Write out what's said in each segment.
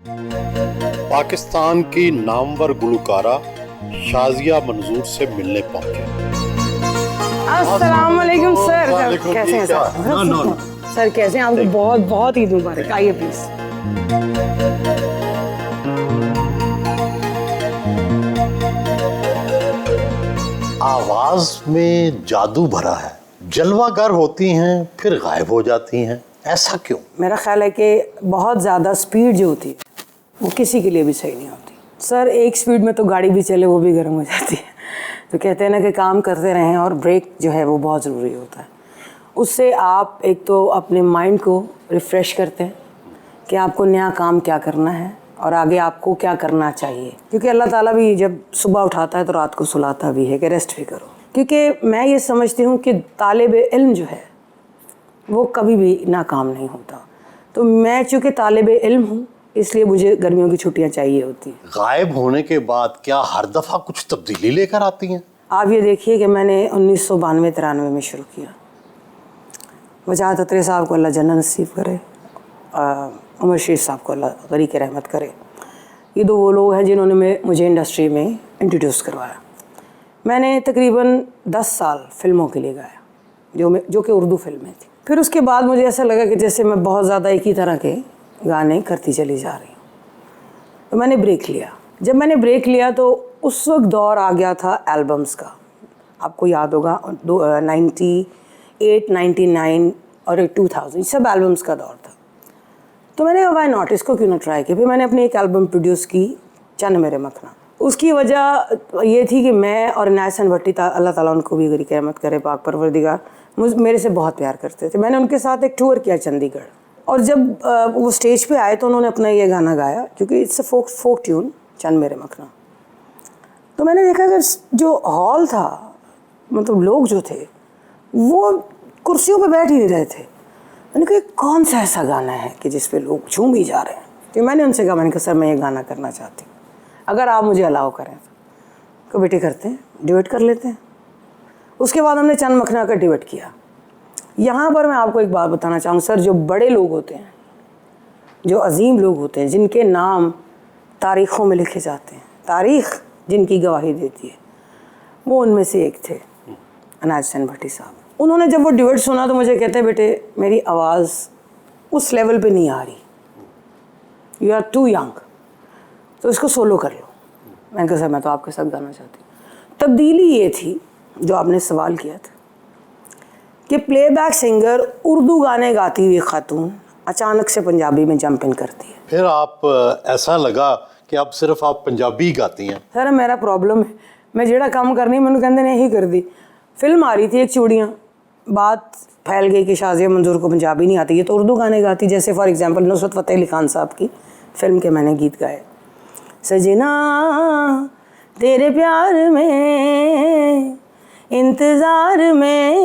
पाकिस्तान की नामवर गुलकारा शाजिया मंजूर से मिलने पहुंचे। अस्सलाम वालेकुम सर, वालेकुम कैसे हैं सर? नो सर कैसे हैं? आपको बहुत बहुत ईद मुबारक। आइए प्लीज। आवाज में जादू भरा है, जलवागर होती हैं फिर गायब हो जाती हैं, ऐसा क्यों? मेरा ख्याल है कि बहुत ज़्यादा स्पीड जो होती है वो किसी के लिए भी सही नहीं होती। सर एक स्पीड में तो गाड़ी भी चले वो भी गर्म हो जाती है। तो कहते हैं ना कि काम करते रहें और ब्रेक जो है वो बहुत ज़रूरी होता है। उससे आप एक तो अपने माइंड को रिफ़्रेश करते हैं कि आपको नया काम क्या करना है और आगे आपको क्या करना चाहिए, क्योंकि अल्लाह ताला भी जब सुबह उठाता है तो रात को सुलाता भी है कि रेस्ट भी करो। क्योंकि मैं ये समझती हूँ कि तालिब इल्म जो है वो कभी भी नाकाम नहीं होता। तो मैं चूँकि तालिब इल्म हूँ इसलिए मुझे गर्मियों की छुट्टियाँ चाहिए होती हैं। गायब होने के बाद क्या हर दफ़ा कुछ तब्दीली लेकर आती हैं? आप ये देखिए कि मैंने 1992-93 में शुरू किया। वजाहत अतरे साहब को अल्लाह जन्नत नसीब करे, उमर शरीफ साहब को अल्लाह गरीक रहमत करे। ये दो वो लोग हैं जिन्होंने मुझे इंडस्ट्री में इंट्रोड्यूस करवाया। मैंने तकरीबन 10 साल फिल्मों के लिए गाया जो कि उर्दू फिल्में थी। फिर उसके बाद मुझे ऐसा लगा कि जैसे मैं बहुत ज़्यादा एक ही तरह के गाने करती चली जा रही हूँ, तो मैंने ब्रेक लिया। जब मैंने ब्रेक लिया तो उस वक्त दौर आ गया था एल्बम्स का। आपको याद होगा 98, 99 और 2000 सब एल्बम्स का दौर था। तो मैंने वाई नॉट, इसको क्यों ना ट्राई किया। फिर मैंने अपनी एक एल्बम प्रोड्यूस की, चन्न मेरे मखना। उसकी वजह ये थी कि मैं और नायसन भट्टी अल्लाह ताला उनको भी गरीक रहमत करे, पाक परवरदिगार, मेरे से बहुत प्यार करते थे। मैंने उनके साथ एक टूर किया चंडीगढ़, और जब वो स्टेज पे आए तो उन्होंने अपना ये गाना गाया, क्योंकि इट्स अ फोक ट्यून, चन्न मेरे मखना। तो मैंने देखा कि जो हॉल था, मतलब लोग जो थे वो कुर्सियों पे बैठ ही नहीं रहे थे। मैंने कहा कौन सा ऐसा गाना है कि जिस पे लोग झूम ही जा रहे हैं। तो मैंने उनसे कहा, मैंने कहा सर मैं ये गाना करना चाहती हूँ, अगर आप मुझे अलाउ करें तो बेटे करते हैं, डिबेट कर लेते हैं। उसके बाद हमने चन्न मखना का डिबेट किया। यहाँ पर मैं आपको एक बात बताना चाहूँगा सर, जो बड़े लोग होते हैं, जो अजीम लोग होते हैं, जिनके नाम तारीख़ों में लिखे जाते हैं, तारीख़ जिनकी गवाही देती है, वो उनमें से एक थे नायसन भट्टी साहब। उन्होंने जब वो डिबेट सुना तो मुझे कहते हैं बेटे मेरी आवाज़ उस लेवल पे नहीं आ रही, यू आर टू यंग, तो इसको सोलो कर लो। मैंने कहा सर मैं तो आपके साथ गाना चाहती हूँ। तब्दीली ये थी जो आपने सवाल किया था कि प्लेबैक सिंगर उर्दू गाने गाती हुई खातून अचानक से पंजाबी में जंप इन करती है। फिर आप ऐसा लगा कि अब सिर्फ आप पंजाबी गाती हैं? सर मेरा प्रॉब्लम है, मैं जेड़ा काम करनी मैंने कहते ने यही कर दी। फिल्म आ रही थी एक चूड़ियाँ, बात फैल गई कि शाजिया मंजूर को पंजाबी नहीं आती, ये तो उर्दू गाने गाती। जैसे फॉर एग्जांपल नुसरत फ़तेह अली खान साहब की फिल्म के मैंने गीत गाए, सजना तेरे प्यार में इंतज़ार में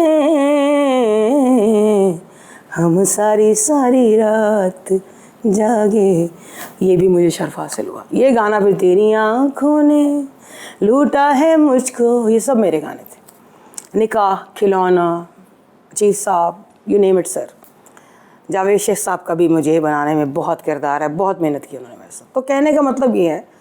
हम सारी सारी रात जागे, ये भी मुझे शर्फ हासिल हुआ। ये गाना फिर तेरी आँखों ने लूटा है मुझको, ये सब मेरे गाने थे। निकाह, खिलौना, चीज़ साहब, you name it sir. Javed Sheikh साहब का भी मुझे बनाने में बहुत किरदार है, बहुत मेहनत की उन्होंने मेरे साथ। तो कहने का मतलब ये है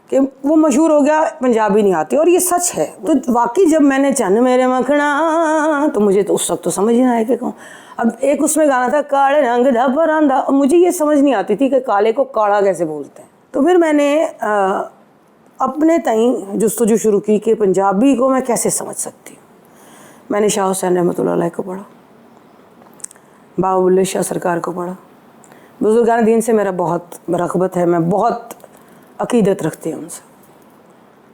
कि वो मशहूर हो गया, पंजाबी नहीं आती, और ये सच है। तो वाकई जब मैंने चन्न मेरे मखना, तो मुझे तो उस वक्त तो समझ नहीं आया कि कौन। अब एक उसमें गाना था काले रंग दा परांदा, और मुझे ये समझ नहीं आती थी कि काले को काला कैसे बोलते हैं। तो फिर मैंने अपने तई जुस्तजू शुरू की कि पंजाबी को मैं कैसे समझ सकती हूँ। मैंने शाह हुसैन रहमतुल्लाह अलैह को पढ़ा, बाबा बुल्ले शाह सरकार को पढ़ा। बुजुर्गान दीन से मेरा बहुत रग़बत है, मैं बहुत अक़ीदत रखती हूँ उनसे।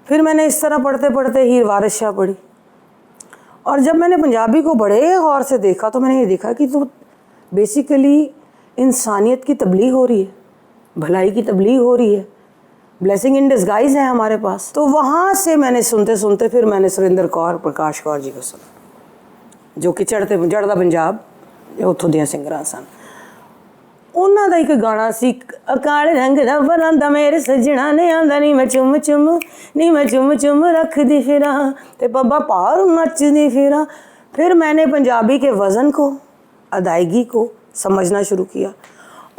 फिर मैंने इस तरह पढ़ते पढ़ते हीर वारिस शाह पढ़ी, और जब मैंने पंजाबी को बड़े गौर से देखा तो मैंने ये देखा कि तो बेसिकली इंसानियत की तबलीग हो रही है, भलाई की तबलीग हो रही है, ब्लेसिंग इन डिस्गाइज है हमारे पास। तो वहाँ से मैंने सुनते सुनते फिर मैंने सुरेंद्र कौर, प्रकाश कौर जी को सुना, जो कि चढ़दा पंजाब उत्थों दियां सिंगरां सन। ਉਹਨਾਂ ਦਾ ਇੱਕ ਗਾਣਾ ਸੀ, ਕਾਲੇ रंग ਦਾ ਪਰਾਂਦਾ ਮੇਰੇ ਸੱਜਣਾ ਨੇ ਆਂਦਾ ਨੀ ਮੈਂ ਚੁੰਮ ਚੁੰਮ रखदी फिरा ते बब्बा पार नचदी फिरा। फिर मैंने पंजाबी के वज़न को, अदायगी को समझना शुरू किया।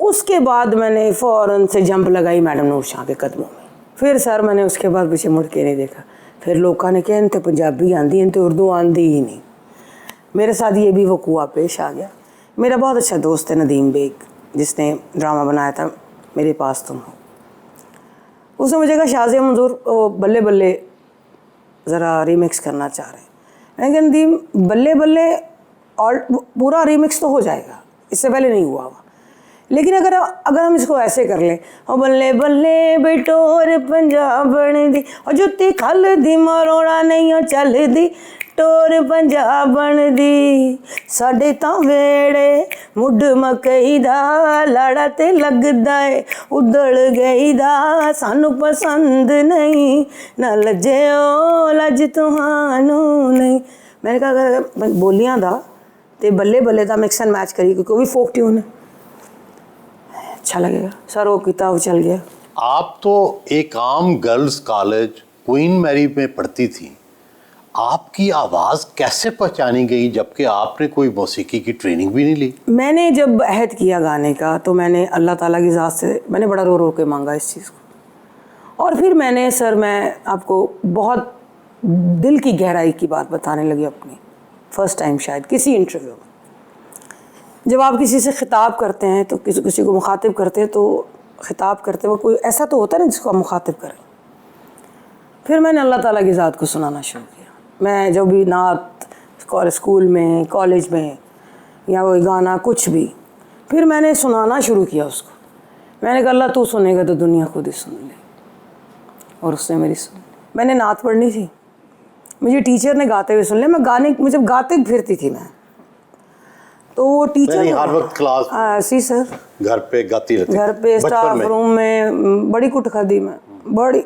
उसके बाद मैंने फ़ौरन से जंप लगाई मैडम नूर शाह के कदमों में। फिर सर मैंने उसके बाद पीछे मुड़ के नहीं देखा। फिर लोगों ने कहा इनते पंजाबी आंदी, इनते उर्दू आंदी ही नहीं। मेरे साथ ये भी वकूआ पेश आ गया। मेरा बहुत अच्छा दोस्त है नदीम बेग, जिसने ड्रामा बनाया था मेरे पास तुम हो। उसने मुझे कहा शाज़िया मंजूर बल्ले बल्ले ज़रा रीमिक्स करना चाह रहे हैं। मैंने कहा नदीम बल्ले बल्ले और पूरा रीमिक्स तो हो जाएगा, इससे पहले नहीं हुआ हुआ, लेकिन अगर हम इसको ऐसे कर लें, और बल्ले बल्ले बेटोर पंजाब बन दी, और जुत्ती खल दी मरोड़ा नहीं चल दी, टोर पंजाब बन दी, साडे तां वेड़े मुड मकई दा, लाड़ा ते लगदा है उधड़ गई दा, सानू पसंद नहीं ना लज्जो लज तुहानू नहीं। मैंने कहा अगर बोलियां दा ते बल्ले बल्ले दा मिक्स एंड मैच करी, क्योंकि वो भी फोक ट्यून है, अच्छा लगेगा। सर वो किताब चल गया। आप तो एक आम गर्ल्स कॉलेज क्वीन मैरी में पढ़ती थी, आपकी आवाज़ कैसे पहचानी गई जबकि आपने कोई मौसीकी की ट्रेनिंग भी नहीं ली? मैंने जब अहद किया गाने का तो मैंने अल्लाह ताला की ज़ात से मैंने बड़ा रो रो के मांगा इस चीज़ को। और फिर मैंने सर मैं आपको बहुत दिल की गहराई की बात बताने लगी अपनी, फ़र्स्ट टाइम शायद किसी इंटरव्यू में। जब आप किसी से ख़िताब करते हैं तो किसी को मुखातिब करते हैं तो ख़िताब करते वक्त कोई ऐसा तो होता है ना जिसको आप मुखातिब करें। फिर मैंने अल्लाह ताला की ज़ात को सुनाना शुरू किया। मैं जब भी नात स्कूल में कॉलेज में या कोई गाना कुछ भी, फिर मैंने सुनाना शुरू किया उसको। मैंने कहा अल्लाह तू सुनेगा तो दुनिया खुद ही सुन ले, और उसने मेरी सुन। मैंने नात पढ़नी थी, मुझे टीचर ने गाते हुए सुन लिया। मैं जब गाते फिरती थी मैं, तो वो टीचर हर वक्त क्लास सी सर घर पे गाती रहती? घर पे स्टाफ रूम में बड़ी कुट खादी मैं, बड़ी।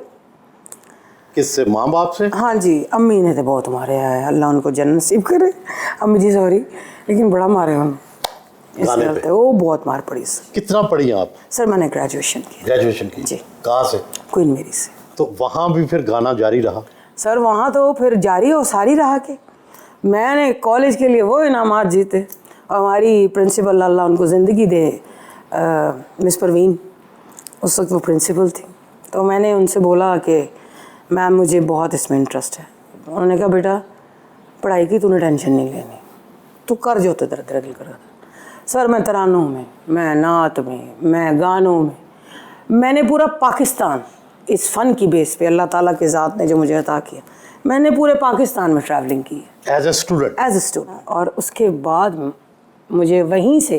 किससे? माँ बाप से? हाँ जी, अम्मी ने तो बहुत मारे है, अल्लाह उनको जन्नत नसीब करे, अम्मी जी सॉरी, लेकिन बड़ा मारे हम गाने पे? वो बहुत मार पड़ी सर। कितना पढ़ी आप? सर मैंने ग्रेजुएशन की। ग्रेजुएशन की? जी। कहाँ से? क्वीन मेरी से। तो वहाँ भी फिर गाना जारी रहा? सर वहाँ तो फिर जारी और सारी रहा के मैंने कॉलेज के लिए वो इनामात जीते। हमारी प्रिंसिपल अल्लाह उनको ज़िंदगी दे, मिस परवीन, उस वक्त वो प्रिंसिपल थी। तो मैंने उनसे बोला कि मैम मुझे बहुत इसमें इंटरेस्ट है। उन्होंने कहा बेटा पढ़ाई की तूने टेंशन नहीं लेनी, तू कर जो तो दर्द रगल कर। सर मैं तरानों में, मैं नात में, मैं गानों में, मैंने पूरा पाकिस्तान इस फ़न की बेस पे अल्लाह ताला के ज़ात ने जो मुझे अता किया, मैंने पूरे पाकिस्तान में ट्रैवलिंग की as a student? As a student. और उसके बाद मुझे वहीं से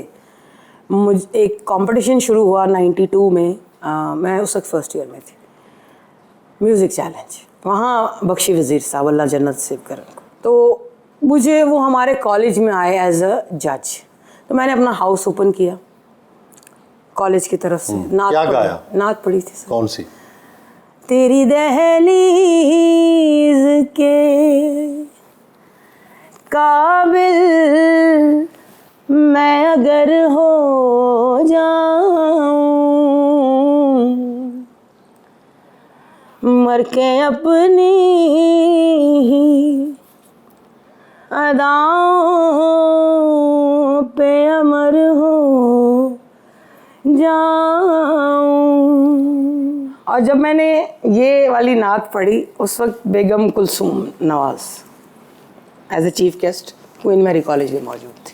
एक कंपटीशन शुरू हुआ 92 में। मैं उस वक्त फर्स्ट ईयर में थी, म्यूज़िक चैलेंज। वहाँ बख्शी वज़ीर साहब अल्लाह जन्नत नसीब करें, तो मुझे वो हमारे कॉलेज में आए एज अ जज। तो मैंने अपना हाउस ओपन किया कॉलेज की तरफ से। नात क्या गाया? नात पढ़ी थी सर। कौन सी? तेरी दहलीज़ के काबिल मैं अगर हो जाऊं, मर के अपनी अदाओं पे अमर हो जाऊं। और जब मैंने ये वाली नात पढ़ी उस वक्त Begum Kulsoom Nawaz as a chief guest Queen Mary College में मौजूद थी।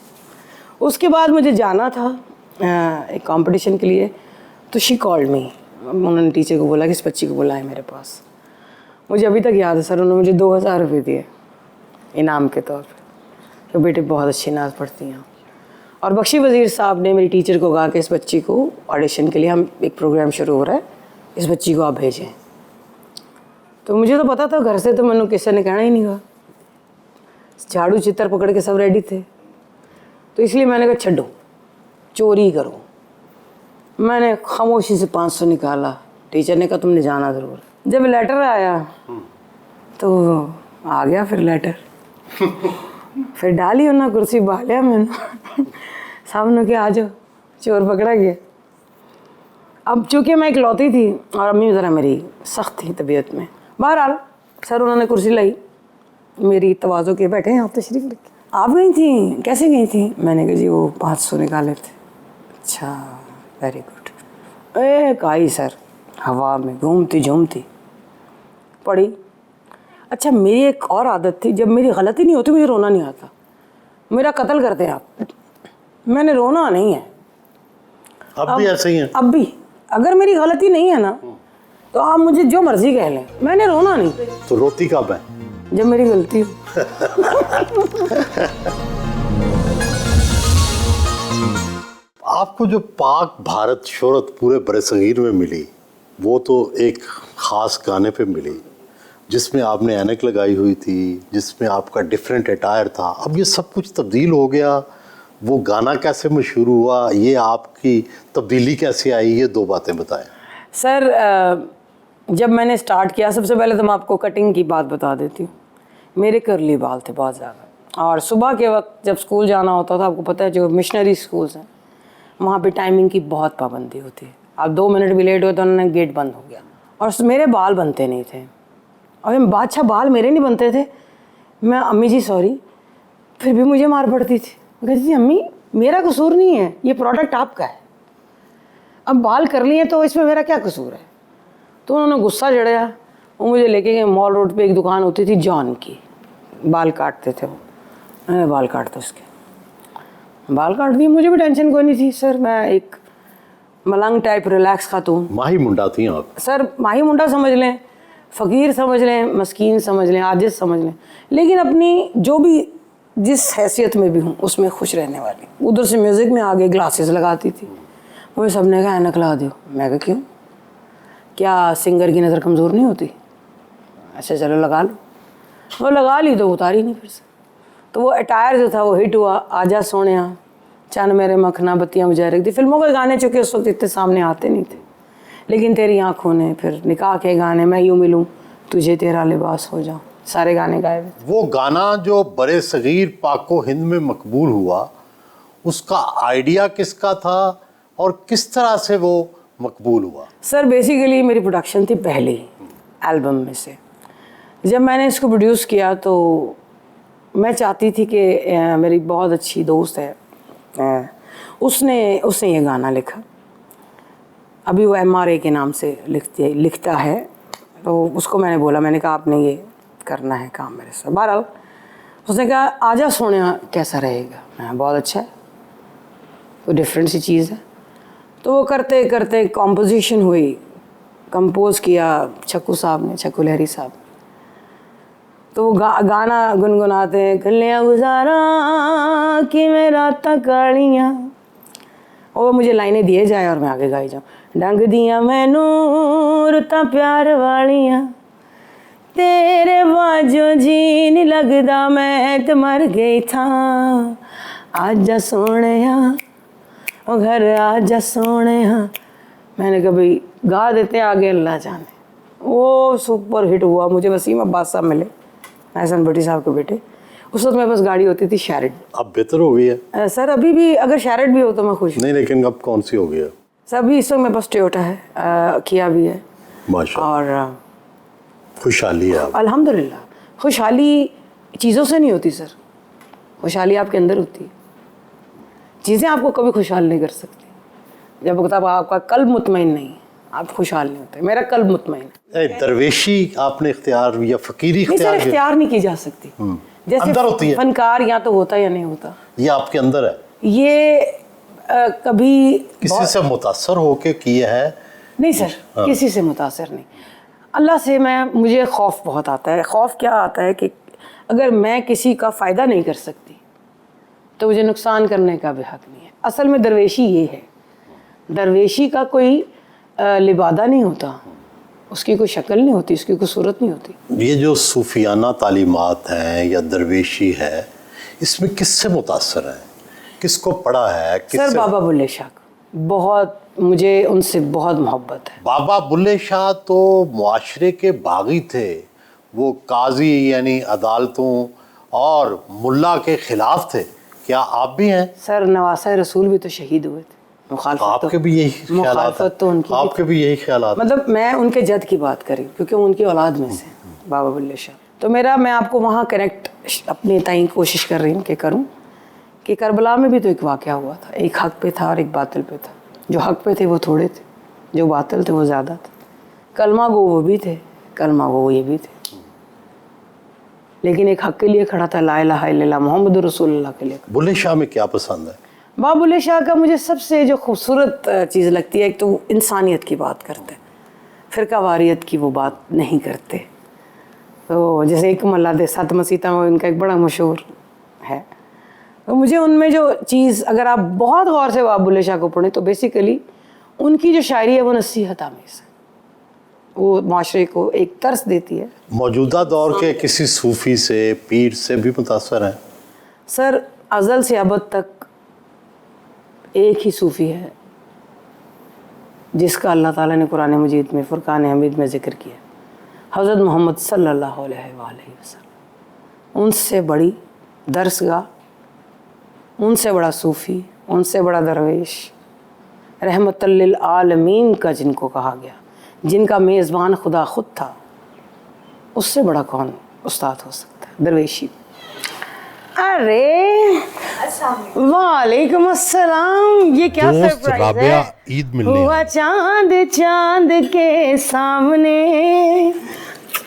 उसके बाद मुझे जाना था एक कंपटीशन के लिए, तो शी कॉल्ड मी। उन्होंने टीचर को बोला कि इस बच्ची को बुलाएं मेरे पास। मुझे अभी तक याद है सर, उन्होंने मुझे 2000 रुपये दिए इनाम के तौर पे, तो बेटे बहुत अच्छी नात पढ़ती हैं। और बख्शी वज़ीर साहब ने मेरी टीचर को कहा कि इस बच्ची को ऑडिशन के लिए हम एक प्रोग्राम शुरू हो रहा है, इस बच्ची को आप भेजें। तो मुझे तो पता था घर से, तो मैंने किसी ने कहना ही नहीं कहा। झाड़ू चित्र पकड़ के सब रेडी थे, तो इसलिए मैंने कहा छड्डो चोरी करो। मैंने खामोशी से 500 निकाला। टीचर ने कहा तुमने जाना ज़रूर। जब लेटर आया तो आ गया फिर लेटर फिर डाली उन्होंने कुर्सी बालिया मैंने सामने के आ जाओ, चोर पकड़ा गया। अब चूँकि मैं इकलौती थी और अम्मी ज़रा मेरी सख्त थी तबीयत में, बहरहाल सर उन्होंने कुर्सी लाई मेरी तवाज़ो के, बैठे हैं आप तशरीफ़ लेके। आप गई थी? कैसे गई थी? मैंने कहा जी वो 500 निकाले थे। अच्छा वेरी गुड। एक आई सर हवा में घूमती झूमती पड़ी। अच्छा मेरी एक और आदत थी, जब मेरी गलती नहीं होती मुझे रोना नहीं आता। मेरा कत्ल करते हैं आप, मैंने रोना नहीं है। अब भी ऐसे ही है? अब भी अगर मेरी गलती नहीं है ना तो आप मुझे जो मर्जी कह लें, मैंने रोना नहीं। तो रोती कब है? जब मेरी गलती हो। आपको जो पाक भारत शोहरत पूरे बरसगीर में मिली, वो तो एक ख़ास गाने पे मिली जिसमें आपने ऐनक लगाई हुई थी, जिसमें आपका डिफरेंट अटायर था। अब ये सब कुछ तब्दील हो गया, वो गाना कैसे मशहूर हुआ, ये आपकी तब्दीली कैसे आई, ये दो बातें बताएं। सर जब मैंने स्टार्ट किया, सबसे पहले तो मैं आपको कटिंग की बात बता देती हूँ। मेरे करली बाल थे बहुत ज़्यादा, और सुबह के वक्त जब स्कूल जाना होता था, आपको पता है जो मिशनरी स्कूल्स हैं वहाँ पे टाइमिंग की बहुत पाबंदी होती है। आप 2 मिनट भी लेट हो तो उन्होंने गेट बंद हो गया, और मेरे बाल बनते नहीं थे। और बादशाह बाल मेरे नहीं बनते थे। मैं अम्मी जी सॉरी, फिर भी मुझे मार पड़ती थी। मैं कहती थी अम्मी मेरा कसूर नहीं है, ये प्रोडक्ट आपका है, अब बाल कर लिए तो इसमें मेरा क्या कसूर है। तो उन्होंने गुस्सा चढ़ाया, वो मुझे लेके गए मॉल रोड पे, एक दुकान होती थी जॉन की, बाल काटते थे वो। मैंने बाल काटते उसके, बाल काट दिए, मुझे भी टेंशन कोई नहीं थी सर। मैं एक मलंग टाइप रिलैक्स खातून। माही मुंडा थी आप? सर माही मुंडा समझ लें, फ़कीर समझ लें, मस्कीन समझ लें, आजिज़ समझ लें, लेकिन अपनी जो भी जिस हैसियत में भी हूँ उसमें खुश रहने वाली। उधर से म्यूज़िक में आगे ग्लासेस लगाती थी। मुझे सब ने कहा ऐनक लगा दो। मैं कहा क्यों, क्या सिंगर की नज़र कमज़ोर नहीं होती? अच्छा चलो लगा लो। वो लगा ली तो उतारी नहीं फिर से। तो वो अटायर जो था वो हिट हुआ। आजा सोनिया, चन मेरे मखना, बत्तियाँ बुझाए रख दी। फिल्मों के गाने चूँकि उस वक्त इतने सामने आते नहीं थे, लेकिन तेरी आँखों ने, फिर निकाह के गाने, मैं यूँ मिलूँ तुझे, तेरा लिबास हो जाऊँ, सारे गाने गाए हुए। वो गाना जो बड़े सगीर पाको हिंद में मकबूल हुआ, उसका आइडिया किसका था और किस तरह से वो मकबूल हुआ? सर बेसिकली मेरी प्रोडक्शन थी पहली एल्बम में से। जब मैंने इसको प्रोड्यूस किया तो मैं चाहती थी कि मेरी बहुत अच्छी दोस्त है, उसने ये गाना लिखा। अभी वो MRA के नाम से लिखता है। तो उसको मैंने बोला, मैंने कहा आपने ये करना है काम मेरे साथ। बहरहाल उसने कहा आजा सोनिया कैसा रहेगा। मैं बहुत अच्छा है, कोई डिफरेंट सी चीज़ है। तो वो करते करते कॉम्पोजिशन हुई, कंपोज किया छक्कू साहब ने, छक्कू लहरी साहब। तो वो गाना गुनगुनाते हैं, कलियाँ गुजारा कि मेरा तकालियाँ, और मुझे लाइनें दिए जाए और मैं आगे गाई जाऊँ। डंग दिया मैनू रुता प्यार वालियाँ, तेरे बाजों जी नहीं लगदा मैं तो मर गई था। आजा सोनिया ओ घर आजा सोनिया। मैंने कहा भाई गा देते आगे अल्लाह जाने। वो सुपर हिट हुआ। मुझे वसीम अब्बास साहब मिले, एहसन भट्टी साहब के बेटे। उस वक्त मेरे पास गाड़ी होती थी शैरड। अब बेहतर हो गई है? सर अभी भी अगर शैरड भी हो तो मैं खुश हूँ। नहीं, लेकिन अब कौन सी हो गई है? सर अभी इस वक्त मेरे पास टोयोटा है, किया भी है। माशाल्लाह, और खुशहाली है अब। अल्हम्दुलिल्लाह। खुशहाली चीज़ों से नहीं होती सर, खुशहाली आपके अंदर होती है। चीज़ें आपको कभी खुशहाल नहीं कर सकती। जब तक आपका कल्ब मुतमईन नहीं, आप खुशहाल नहीं होते। मेरा कल्ब मुतमईन है। दरवेशी आपने इख्तियार या फकीरी नहीं सर, इख्तियार नहीं की जा सकती। जैसे अंदर होती है। फनकार या तो होता या नहीं होता, ये आपके अंदर है? ये कभी किसी से मुतासर होके किए है? नहीं सर, किसी से मुतासर नहीं। अल्लाह से मुझे खौफ बहुत आता है। खौफ क्या आता है कि अगर मैं किसी का फ़ायदा नहीं कर सकती तो मुझे नुकसान करने का भी हक नहीं है। असल में दरवेशी ये है, दरवेशी का कोई लिबादा नहीं होता, उसकी कोई शक्ल नहीं होती, उसकी कोई सूरत नहीं होती। ये जो सूफियाना तालीमात हैं या दरवेशी है, इसमें किससे मुतासर है, किसको पढ़ा है? सर बाबा बुल्ले शाह, बहुत मुझे उनसे बहुत मोहब्बत है। बाबा बुल्ले शाह तो मुआशरे के बागी थे। वो काजी यानी अदालतों और मुल्ला के खिलाफ थे। क्या आप भी हैं? सर नवासा रसूल भी तो शहीद हुए थे। आपके भी यही ख्यालात हैं? तो उनकी आपके भी यही ख्यालात? मतलब मैं उनके जद की बात करी क्योंकि उनकी औलाद में से बाबा बुल्ले शाह। तो मैं आपको वहाँ कनेक्ट अपने ताईं कोशिश कर रही हूँ कि करूँ कि करबला में भी तो एक वाक़या हुआ था, एक हक पे था और एक बातिल पे था। जो हक पे थे वो थोड़े थे, जो बातिल थे वो ज़्यादा थे। कलमा गो वो भी थे, कलमा गो ये भी थे, लेकिन एक हक के लिए खड़ा था, ला इलाहा इल्लल्लाह मोहम्मद रसूलुल्लाह के लिए। बुल्ले शाह में क्या पसंद है? बुल्ले शाह का मुझे सबसे जो खूबसूरत चीज़ लगती है, एक तो इंसानियत की बात करते, फ़िरका वारियत की वो बात नहीं करते। तो जैसे एक मल्ला दे सात मसीता में इनका एक बड़ा मशहूर है, तो मुझे उनमें जो चीज़, अगर आप बहुत गौर से बुल्ले शाह को पढ़ें तो बेसिकली उनकी जो शायरी है वो नसीहत आमेज़ है, वो माशरे को एक तर्स देती है। मौजूदा दौर के किसी सूफ़ी से, पीर से भी मुतासर हैं? सर अज़ल से अबद तक एक ही सूफ़ी है जिसका अल्लाह ताला ने कुरान मजीद में फ़ुरक़ान हमीद में ज़िक्र किया, हज़रत मोहम्मद सल्लल्लाहु अलैहि वसल्लम। उनसे बड़ी दरसगाह, उनसे बड़ा सूफ़ी, उनसे बड़ा दरवेश, रहमतल लिल आलमीन का जिनको कहा गया, जिनका मेज़बान खुदा खुद था, उससे बड़ा कौन उस्ताद हो सकता है दरवेशी। अरे वालेकुम अस्सलाम, ये क्या सरप्राइज है। ईद मिलने हुआ चांद चांद के सामने,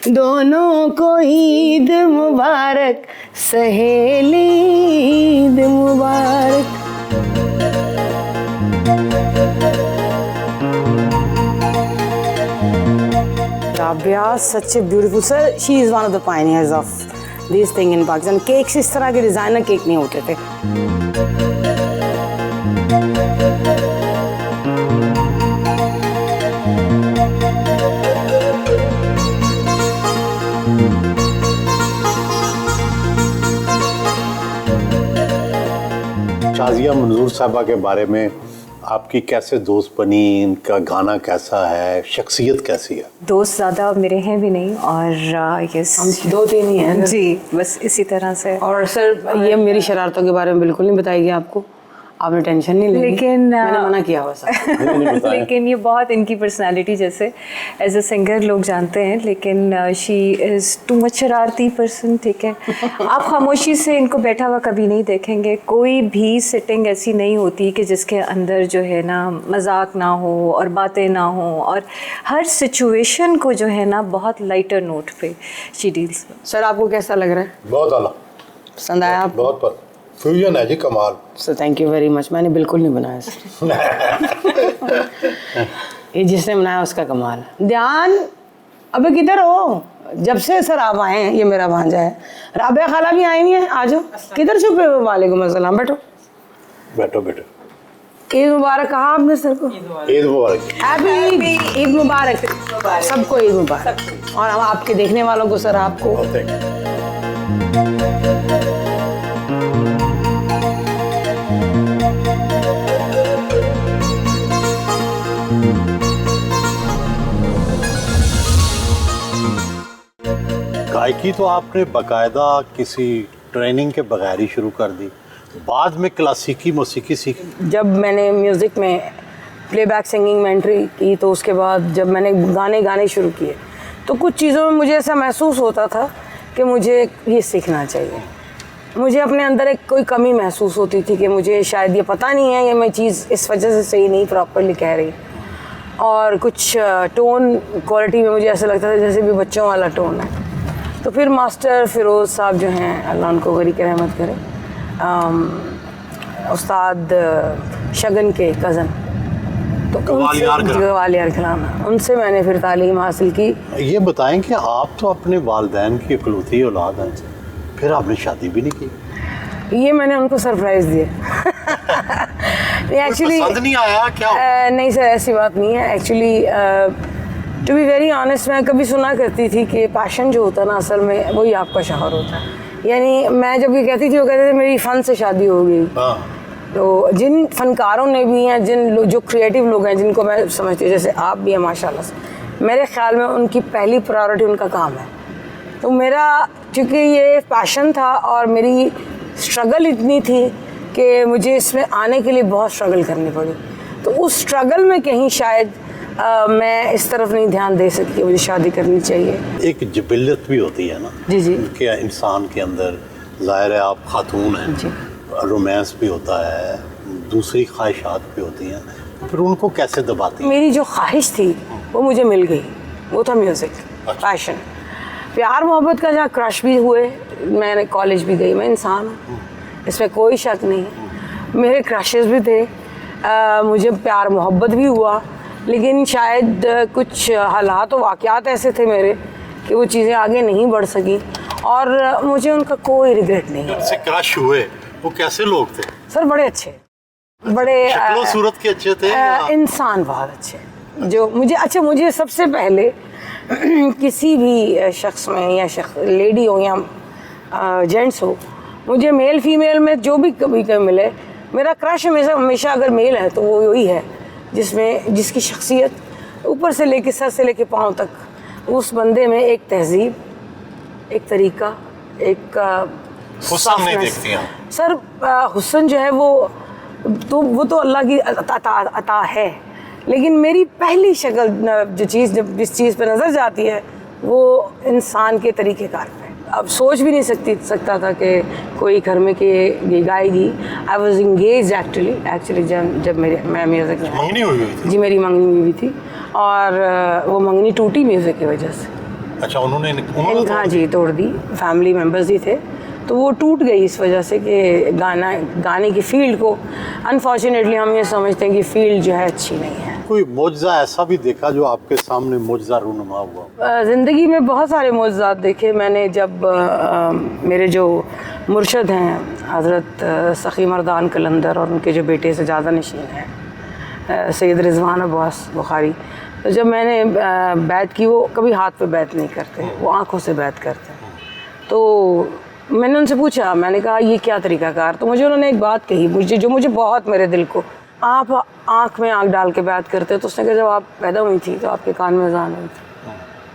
दोनों को ईद मुबारक, सहेली ईद मुबारक। Rabia, such a beautiful, sir. She is one of the pioneers of this thing in Pakistan. Cakes इस तरह के डिज़ाइनर केक नहीं होते थे। शाज़िया मंजूर साहबा के बारे में आपकी कैसे दोस्त बनी, इनका गाना कैसा है, शख्सियत कैसी है? दोस्त ज़्यादा मेरे हैं भी नहीं, और यस हम दो तीन ही हैं जी, बस इसी तरह से। और सर ये मेरी शरारतों के बारे में बिल्कुल नहीं बताएगी आपको, आपने टेंशन नहीं ली, लेकिन मैंने मना किया हुआ सर। लेकिन ये बहुत इनकी पर्सनालिटी जैसे एज अ सिंगर लोग जानते हैं, लेकिन शी इज़ टू मच शरारती पर्सन, ठीक है। आप खामोशी से इनको बैठा हुआ कभी नहीं देखेंगे, कोई भी सिटिंग ऐसी नहीं होती कि जिसके अंदर जो है ना मजाक ना हो और बातें ना हो, और हर सिचुएशन को जो है ना बहुत लाइटर नोट पे शी डील्स। सर आपको कैसा लग रहा है? बहुत आला, पसंद आया आपको? बहुत पर फ्यूजन है जी, कमाल। Sir thank you very much, मैंने बिल्कुल नहीं बनाया सर। ये जिसने बनाया उसका कमाल। ध्यान, अबे किधर हो? जब से सर आप आए हैं, ये मेरा भांजा है, राबिया खाला भी आई हुई है, आ जाओ। किधर छुपे हो? वालेकुम अस्सलाम, बैठो बैठो बैठो। ईद मुबारक कहा आपने सर को? ईद मुबारक। हैप्पी ईद मुबारक, सबको ईद मुबारक। और हम आपके देखने वालों को सर, आपको गायकी तो आपने बाकायदा किसी ट्रेनिंग के बगैर ही शुरू कर दी, बाद में क्लासिकी मौसीकी सीखी? जब मैंने म्यूज़िक में प्लेबैक सिंगिंग में एंट्री की, तो उसके बाद जब मैंने गाने शुरू किए, तो कुछ चीज़ों में मुझे ऐसा महसूस होता था कि मुझे ये सीखना चाहिए। मुझे अपने अंदर एक कोई कमी महसूस होती थी कि मुझे शायद ये पता नहीं है, ये मैं चीज़ इस वजह से सही नहीं प्रॉपरली कह रही, और कुछ टोन क्वालिटी में मुझे ऐसा लगता था जैसे भी बच्चों वाला टोन है। तो फिर मास्टर फ़िरोज़ साहब जो हैं, अल्लाह उनको गरी की रहमत करे, उस्ताद शगन के कज़न, तो गवालियार खिलाना, उनसे मैंने फिर तालीम हासिल की। ये बताएं कि आप तो अपने वालिदैन की इकलौती औलाद हैं, फिर आपने शादी भी नहीं की? ये मैंने उनको सरप्राइज़ दिया। एक्चुअली पसंद नहीं आया क्या? नहीं सर, ऐसी बात नहीं है। Actually to be very honest, मैं कभी सुना करती थी कि पैशन जो होता है ना, असल में वही आपका शौहर होता है। यानी मैं जब ये कहती थी, वो कहते थे मेरी फ़न से शादी हो गई। तो जिन फनकारों ने भी हैं, जो क्रिएटिव लोग हैं, जिनको मैं समझती हूँ, जैसे आप भी हैं माशाल्लाह से, मेरे ख़्याल में उनकी पहली प्रायोरिटी उनका काम है। तो मेरा चूँकि ये पैशन था और मेरी स्ट्रगल इतनी थी कि मुझे इसमें आने के लिए बहुत स्ट्रगल करनी पड़ी, तो उस स्ट्रगल में कहीं शायद मैं इस तरफ नहीं ध्यान दे सकती, मुझे शादी करनी चाहिए। एक जिबिल्लत भी होती है ना जी जी, कि इंसान के अंदर, ज़ाहिर है आप खातून हैं, रोमांस भी होता है, दूसरी ख्वाहिशात भी होती हैं, फिर उनको कैसे दबाती? मेरी जो ख्वाहिश थी वो मुझे मिल गई, वो था म्यूज़िक, पैशन। प्यार मोहब्बत का जहाँ क्रश भी हुए, मैंने कॉलेज भी गई, मैं इंसान हूँ, इसमें कोई शक नहीं है। मेरे क्रशेस भी थे, मुझे प्यार मोहब्बत भी हुआ, लेकिन शायद कुछ हालात और वाक़यात ऐसे थे मेरे कि वो चीज़ें आगे नहीं बढ़ सकी, और मुझे उनका कोई रिग्रेट नहीं है। उनसे क्रश हुए, वो कैसे लोग थे? सर बड़े अच्छे, बड़े शक्लो सूरत के अच्छे थे या? इंसान बहुत अच्छे, जो मुझे अच्छा, मुझे सबसे पहले किसी भी शख्स में, या लेडी हो या जेंट्स हो, मुझे मेल फीमेल में जो भी कभी कभी मिले, मेरा क्रश हमेशा अगर मेल है तो वो वही है जिसकी शख्सियत ऊपर से लेके सर से लेके पाँव तक, उस बंदे में एक तहजीब, एक तरीका, एक हुस्न नहीं देखती हैं सर। हुस्न जो है वो तो अल्लाह की अता है, लेकिन मेरी पहली शक्ल जो चीज़ जब जिस चीज़ पे नज़र जाती है वो इंसान के तरीक़ेकार पे। अब सोच भी नहीं सकता था कि कोई घर में कि गाएगी। आई वॉज इंगेज एक्चुअली जब मैं म्यूज़िक में मंगनी हुई थी? जी, मेरी मंगनी हुई थी, और वो मंगनी टूटी म्यूज़िक की वजह से। अच्छा, उन्होंने हाँ जी, तोड़ दी, फैमिली मेम्बर्स ही थे, तो वो टूट गई इस वजह से कि गाने की फील्ड को, अनफॉर्चुनेटली हम ये समझते हैं कि फील्ड जो है अच्छी नहीं है। कोई मौजज़ा ऐसा भी देखा जो आपके सामने मौजज़ा रूनुमा हुआ? ज़िंदगी में बहुत सारे मौजज़ात देखे मैंने। जब मेरे जो मुर्शद हैं हज़रत सखी मर्दान कलंदर और उनके जो बेटे से ज़्यादा नशीन हैं सैयद रिज़वान अब्बास बुखारी, तो जब मैंने बैत की, वो कभी हाथ पे बैत नहीं करते, वो आँखों से बैत करते हैं। तो मैंने उनसे पूछा, मैंने कहा ये क्या तरीक़ाकार? तो मुझे उन्होंने एक बात कही मुझे बहुत मेरे दिल को, आप आँख में आँख डाल के बात करते हो। तो उसने कहा जब आप पैदा हुई थी तो आपके कान में अज़ान हुई थी,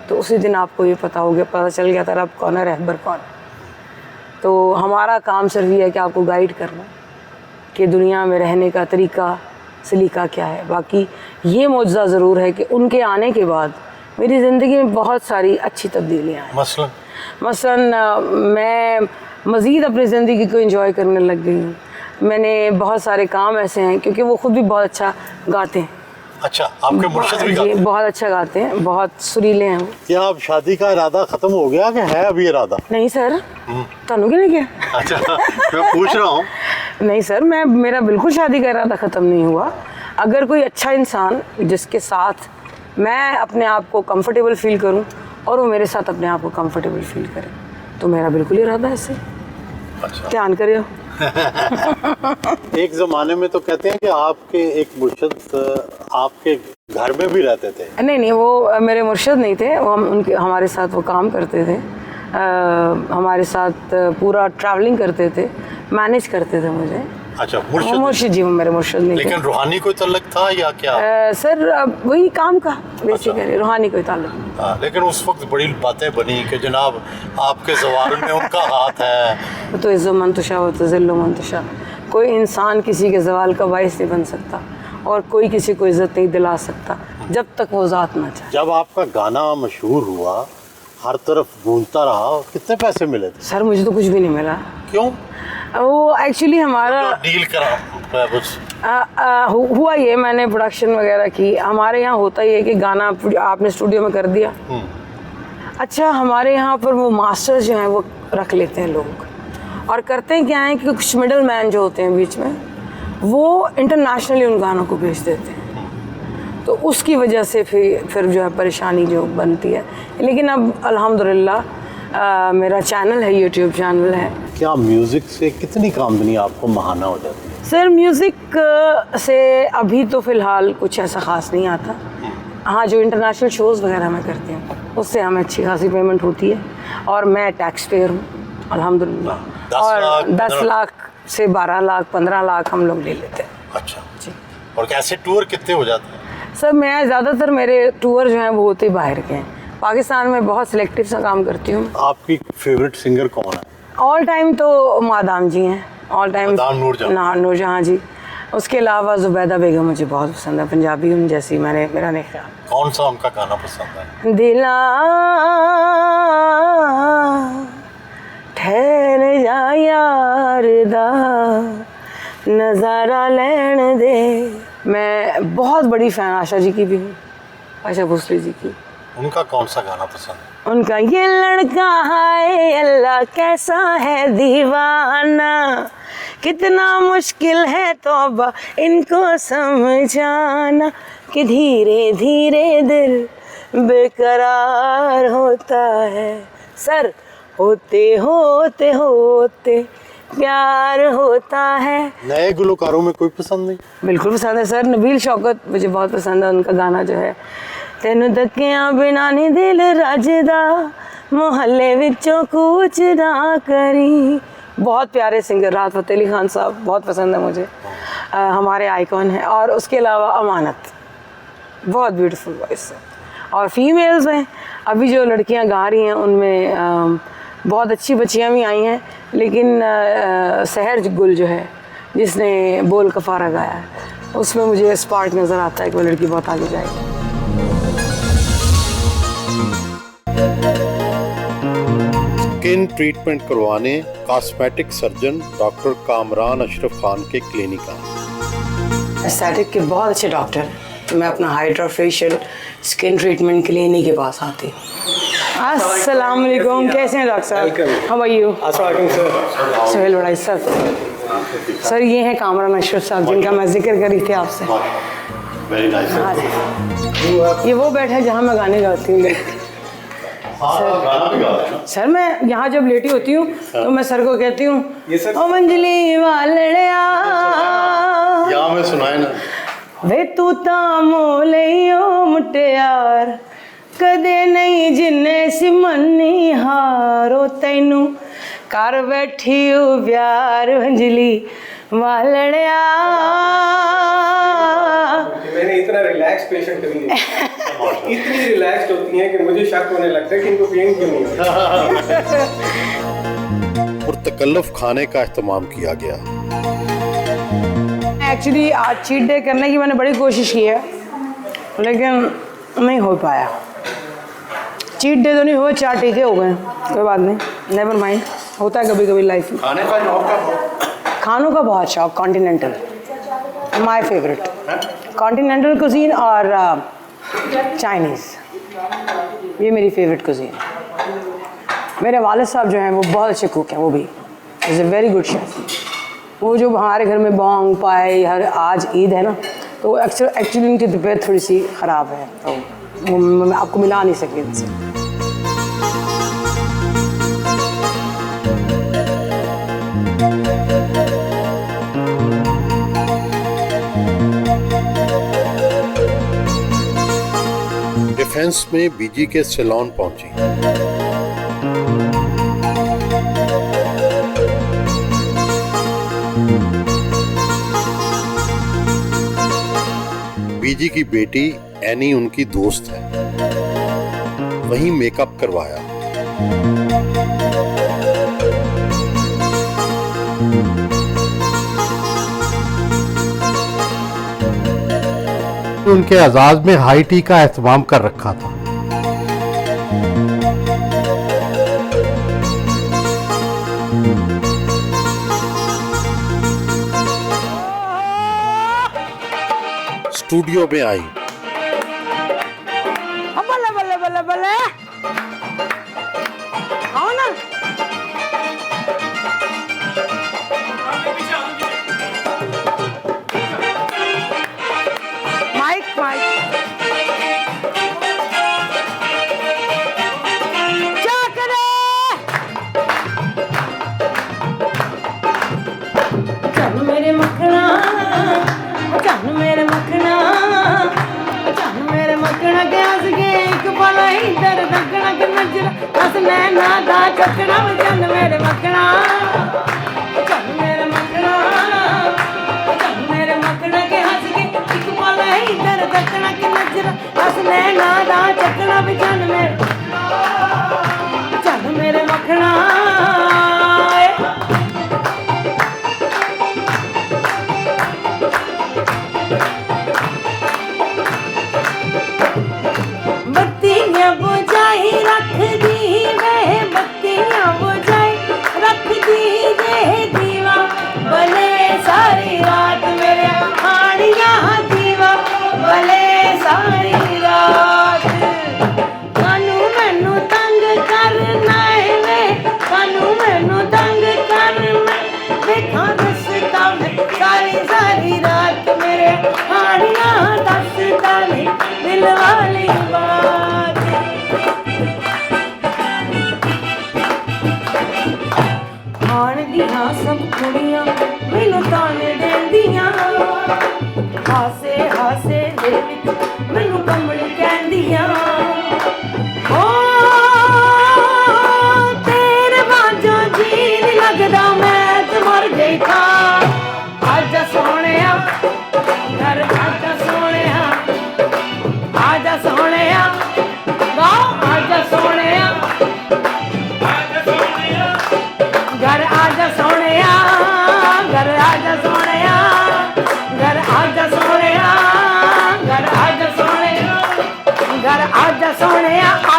तो उसी दिन आपको ये पता चल गया था रब कौन है, रहबर कौन है। तो हमारा काम सिर्फ ये है कि आपको गाइड करना कि दुनिया में रहने का तरीका सलीका क्या है। बाकी ये मौजज़ा ज़रूर है कि उनके आने के बाद मेरी ज़िंदगी में बहुत सारी अच्छी तब्दीलियाँ हैं। मसलन मैं मज़ीद अपनी ज़िंदगी को एंजॉय करने लग गई हूँ। मैंने बहुत सारे काम ऐसे हैं, क्योंकि वो ख़ुद भी बहुत अच्छा गाते हैं। अच्छा, आपके मुर्शिद भी गाते हैं? बहुत अच्छा गाते हैं, बहुत सुरीले हैं वो। क्या अब शादी का इरादा ख़त्म हो गया कि है अभी इरादा? नहीं सर, तानू क्या क्या? अच्छा, मैं पूछ रहा हूँ। नहीं सर, मेरा बिल्कुल शादी का इरादा ख़त्म नहीं हुआ। अगर कोई अच्छा इंसान जिसके साथ मैं अपने आप को कंफर्टेबल फील करूं और वो मेरे साथ अपने आप को कंफर्टेबल फील करे, तो मेरा बिल्कुल इरादा है ऐसे। अच्छा, ध्यान करियो। एक ज़माने में तो कहते हैं कि आपके एक मुर्शिद आपके घर में भी रहते थे। नहीं, वो मेरे मुर्शिद नहीं थे, वो हमारे साथ वो काम करते थे, हमारे साथ पूरा ट्रैवलिंग करते थे, मैनेज करते थे मुझे। अच्छा, मुर्शिद जी, वो मेरे मुर्शिद नहीं थे। लेकिन रूहानी कोई तल्लुक था या क्या? सर वही काम का बेसिकली, रूहानी कोई ताल्लुक नहीं। हाँ, लेकिन उस वक्त बड़ी बातें बनी कि जनाब आपके ज़वाल में उनका हाथ है। वो तो इज़्ज़ो मंतशा व तज़िल्लु मंतशा, कोई इंसान किसी के ज़वाल का बाइस नहीं बन सकता और कोई किसी को इज़्ज़त नहीं दिला सकता जब तक वो ज़ात ना चाहे। जब आपका गाना मशहूर हुआ, हर तरफ गूंजता रहा, कितने पैसे मिले थे? सर मुझे तो कुछ भी नहीं मिला। क्यों? वो एक्चुअली हमारा डील करा हुआ ये, मैंने प्रोडक्शन वगैरह की। हमारे यहाँ होता ही है कि गाना आपने स्टूडियो में कर दिया, अच्छा हमारे यहाँ पर वो मास्टर्स जो हैं वो रख लेते हैं लोग, और करते हैं क्या है कि कुछ मिडल मैन जो होते हैं बीच में, वो इंटरनेशनली उन गानों को भेज देते हैं। तो उसकी वजह से फिर जो है परेशानी जो बनती है। लेकिन अब अल्हम्दुलिल्लाह मेरा चैनल है, यूट्यूब चैनल है। क्या म्यूज़िक से कितनी आमदनी आपको महाना हो जाती है? सर म्यूज़िक से अभी तो फ़िलहाल कुछ ऐसा ख़ास नहीं आता। हाँ, जो इंटरनेशनल शोज़ वगैरह मैं करती हूँ उससे हमें अच्छी खासी पेमेंट होती है, और मैं टैक्स पेयर हूँ अल्हम्दुलिल्लाह। और 10 लाख से 12 लाख 15 लाख हम लोग ले लेते हैं। अच्छा जी। और कैसे टूर कितने हो जाते हैं? सर मैं ज़्यादातर मेरे टूर जो हैं वो होते बाहर के हैं। पाकिस्तान में बहुत सिलेक्टिव सा काम करती हूँ। आपकी फेवरेट सिंगर कौन है? ऑल टाइम तो मादाम जी हैं, ऑल टाइम नूरजहां जी। उसके अलावा ज़ुबैदा बेगम मुझे बहुत पसंद है, पंजाबी उन जैसी मेरा नहीं ख्याल। कौन सा उनका गाना पसंद है? दिला ठहर जा यार दा नज़ारा लैण दे मैं बहुत बड़ी फ़ैन आशा जी की भी हूँ, आशा भोसले जी की। उनका कौन सा गाना पसंद है? उनका ये लड़का हाय अल्लाह कैसा है दीवाना, कितना मुश्किल है तौबा इनको समझाना, कि धीरे धीरे दिल बेकरार होता है, सर होते होते होते प्यार होता है। नए गुलकारों में कोई पसंद नहीं? बिल्कुल पसंद है सर, नबील शौकत मुझे बहुत पसंद है। उनका गाना जो है तेनू धक्कियां बिना नी दिल रजदा, मोहल्ले विचों कूच ना करी, बहुत प्यारे सिंगर। राहत फ़तेह अली खान साहब बहुत पसंद है मुझे, हमारे आइकॉन हैं। और उसके अलावा अमानत, बहुत ब्यूटीफुल वॉइस है। और फीमेल्स में अभी जो लड़कियां गा रही हैं उनमें बहुत अच्छी बच्चियां भी आई हैं, लेकिन सहर गुल जो है जिसने बोल कफारा गाया है, उसमें मुझे स्पार्क नज़र आता है कि वो लड़की बहुत आगे जाएगी। स्किन ट्रीटमेंट करवाने cosmetic surgeon doctor Kamran Ashraf Khan के क्लिनिक आए। एस्थेटिक के बहुत अच्छे डॉक्टर हैं। मैं अपना हाइड्रा फेशियल स्किन ट्रीटमेंट के लिए इन्हीं के पास आती हूँ। अस्सलाम वालेकुम, कैसे हैं डॉक्टर साहब? How are you? सोहेल बड़ाई सर। सर ये हैं कामरान अशरफ साहब जिनका मैं जिक्र कर रही थी आपसे। Very nice. ये वो बैठा है जहाँ मैं गाने गाती हूँ। सर मैं यहाँ जब लेटी होती हूँ तो मैं सर को कहती हूँ ओ मंजली वालड़िया, यहाँ में सुनाए ना, वे तू ता मोलियो मुटियार, कदे नहीं जिन्ने सिमनी हारो, तैनू कर बैठी हो प्यार मंजली वालड़िया। मैंने इतना रिलैक्स पेशेंट कभी नहीं इतनी रिलैक्स्ड होती हैं कि मुझे शक होने लगता है कि इनको पेन क्यों नहीं होता। पुरतकल्लुफ़ खाने का एहतमाम किया गया। एक्चुअली आज चीट डे करने की मैंने बड़ी कोशिश की है, लेकिन नहीं हो पाया। चीट डे तो नहीं हुआ, 4 टीके हो गए, कोई बात नहीं, नेवर माइंड, होता है कभी कभी लाइफ में। खाने का शौक का, खानों का बहुत शौक, continental my favourite, continental cuisine और चाइनीज़, ये मेरी फेवरेट कुजीन। मेरे वालिद साहब जो हैं वो बहुत अच्छे कुक हैं, वो भी is a very good chef. वो जो हमारे घर में बोंग पाए, हर आज ईद है ना, तो एक्चुअली उनकी तबीयत थोड़ी सी ख़राब है, तो मैं आपको मिला नहीं सकी इनसे। डिफेंस में बीजी के सिलोन पहुंची। बीजी की बेटी एनी उनकी दोस्त है, वहीं मेकअप करवाया। उनके एजाज में हाई टी का एहतमाम कर रखा था। स्टूडियो में आई। बल्ले बल्ले बल्ले बल्ले, आओ ना। माइक माइक क्या करे, चल मेरे मखना, चल मेरे मखना, चल मेरे मखना के हंस के एक पल इधर दगना के नजर हंस नैना दा चकना, चल मेरे मखना, चल मेरे मखना, चल मेरे मखना के हंस के एक पल इधर दगना के नजर हंस नैना दा चकना, चल मेरे मखना। बत्तियां बुझाई रख दी वे, बत्तियां बुझाई रख दी वे दीवा, बने सारी रात मेरे हाड़ियां दी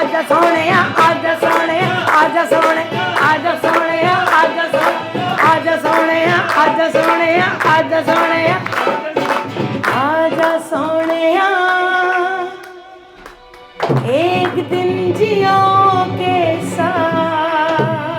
आजा सोने आजा सोने आजा सोने आजा सोने आजा सोने आजा सोने आजा सोने आजा सोने आजा सोने एक दिन जियो के साथ